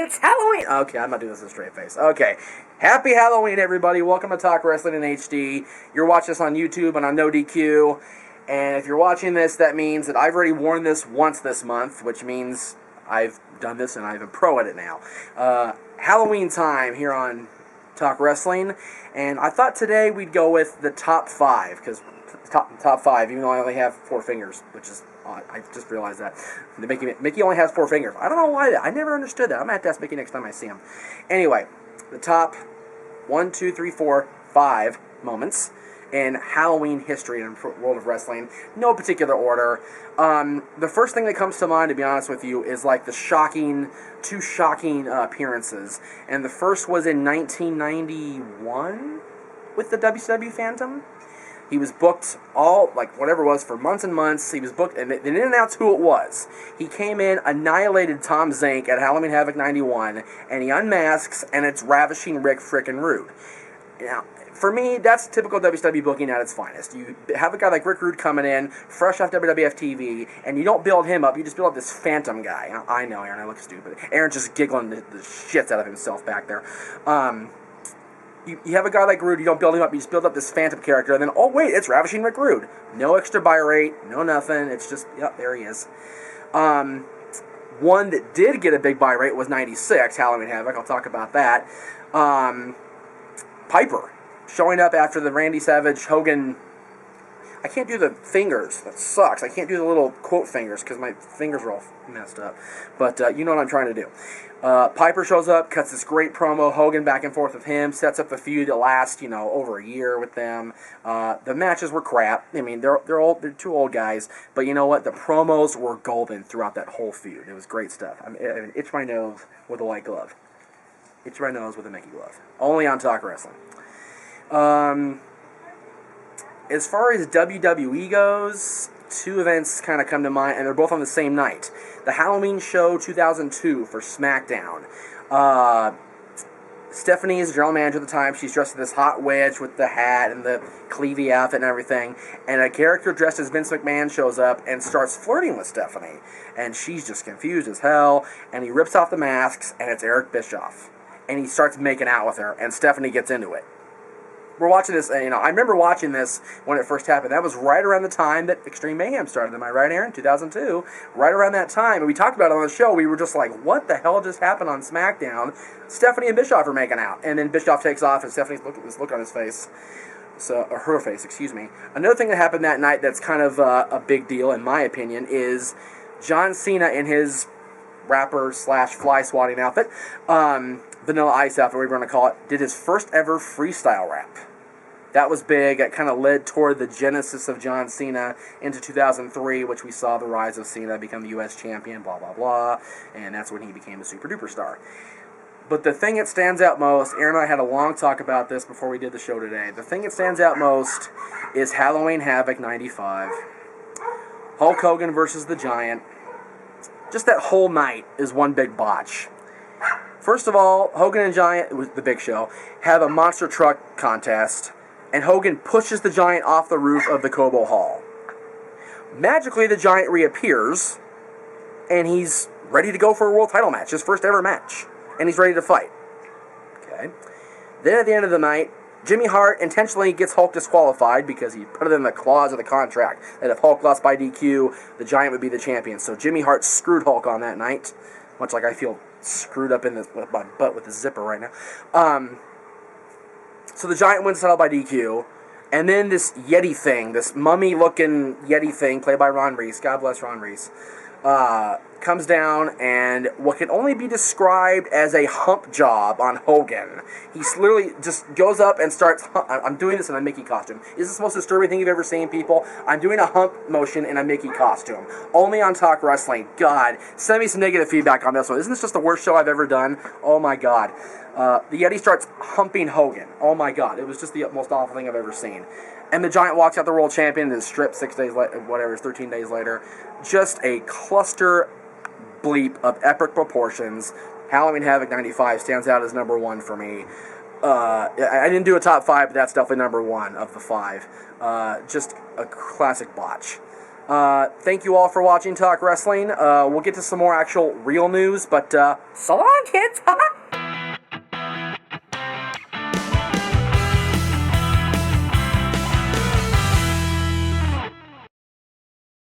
It's Halloween! Okay, I'm not doing this with a straight face. Okay. Happy Halloween, everybody. Welcome to Talk Wrestling in HD. You're watching this on YouTube and on No DQ. And if you're watching this, that means that I've already worn this once this month, which means I've done this and I'm a pro at it now. Halloween time here on Talk Wrestling. And I thought today we'd go with the top 5, because top 5, even though I only have 4 fingers, which is odd. I just realized that. Mickey only has 4 fingers. I don't know why that. I never understood that. I'm going to have to ask Mickey next time I see him. Anyway, the top 1, 2, 3, 4, 5 moments in Halloween history in the world of wrestling. No particular order. The first thing that comes to mind, to be honest with you, is like the two shocking appearances. And the first was in 1991 with the WCW Phantom. He was booked whatever it was, for months and months. He was booked, and they didn't announce who it was. He came in, annihilated Tom Zink at Halloween Havoc 91, and he unmasks, and it's Ravishing Rick frickin' Rude. Now, for me, that's typical WCW booking at its finest. You have a guy like Rick Rude coming in, fresh off WWF TV, and you don't build him up, you just build up this phantom guy. I know, Aaron, I look stupid. Aaron's just giggling the shits out of himself back there. You have a guy like Rude, you don't build him up, you just build up this phantom character, and then, oh wait, it's Ravishing Rick Rude. No extra buy rate, no nothing, it's just, yep, there he is. One that did get a big buy rate was 96, Halloween Havoc, I'll talk about that. Piper, showing up after the Randy Savage, Hogan... I can't do the fingers, that sucks. I can't do the little quote fingers, because my fingers are all messed up. But you know what I'm trying to do. Piper shows up, cuts this great promo, Hogan back and forth with him, sets up the feud to last, over a year with them. The matches were crap. I mean, they're 2 old guys, but you know what? The promos were golden throughout that whole feud. It was great stuff. I mean, itch my nose with a white glove. Itch my nose with a Mickey glove. Only on Talk Wrestling. As far as WWE goes, 2 events kind of come to mind, and they're both on the same night. The Halloween Show 2002 for SmackDown. Stephanie is the general manager at the time. She's dressed as this hot witch with the hat and the Clevey outfit and everything. And a character dressed as Vince McMahon shows up and starts flirting with Stephanie. And she's just confused as hell. And he rips off the masks, and it's Eric Bischoff. And he starts making out with her, and Stephanie gets into it. We're watching this, I remember watching this when it first happened. That was right around the time that Extreme Mayhem started. Am I right, Aaron? 2002. Right around that time. And we talked about it on the show. We were just like, what the hell just happened on SmackDown? Stephanie and Bischoff are making out. And then Bischoff takes off, and Stephanie's this look on his face. Or her face, excuse me. Another thing that happened that night that's kind of a big deal, in my opinion, is John Cena in his rapper/fly swatting outfit, Vanilla Ice outfit, whatever you want to call it, did his first ever freestyle rap. That was big. That kind of led toward the genesis of John Cena into 2003, which we saw the rise of Cena become the U.S. champion, blah, blah, blah, and that's when he became a super-duper star. But the thing that stands out most, Aaron and I had a long talk about this before we did the show today, the thing that stands out most is Halloween Havoc 95. Hulk Hogan versus the Giant. Just that whole night is one big botch. First of all, Hogan and Giant, it was the Big Show, have a monster truck contest, and Hogan pushes the Giant off the roof of the Cobo Hall. Magically, the Giant reappears, and he's ready to go for a world title match, his first ever match, and he's ready to fight. Okay. Then at the end of the night, Jimmy Hart intentionally gets Hulk disqualified because he put it in the clause of the contract that if Hulk lost by DQ, the Giant would be the champion. So Jimmy Hart screwed Hulk on that night, much like I feel screwed up in my butt with the zipper right now. So the Giant wins the title by DQ, and then this Yeti thing, this mummy-looking Yeti thing, played by Ron Reese, God bless Ron Reese, comes down, and what can only be described as a hump job on Hogan. He literally just goes up and starts, I'm doing this in a Mickey costume. Is this the most disturbing thing you've ever seen, people? I'm doing a hump motion in a Mickey costume. Only on Talk Wrestling. God, send me some negative feedback on this one. Isn't this just the worst show I've ever done? Oh my God. The Yeti starts humping Hogan. Oh my God, it was just the most awful thing I've ever seen. And the Giant walks out the world champion and is stripped 6 days later, whatever, 13 days later. Just a cluster bleep of epic proportions. Halloween Havoc 95 stands out as number 1 for me. I didn't do a top 5, but that's definitely number 1 of the 5. Just a classic botch. Thank you all for watching Talk Wrestling. We'll get to some more actual real news, but So long, kids!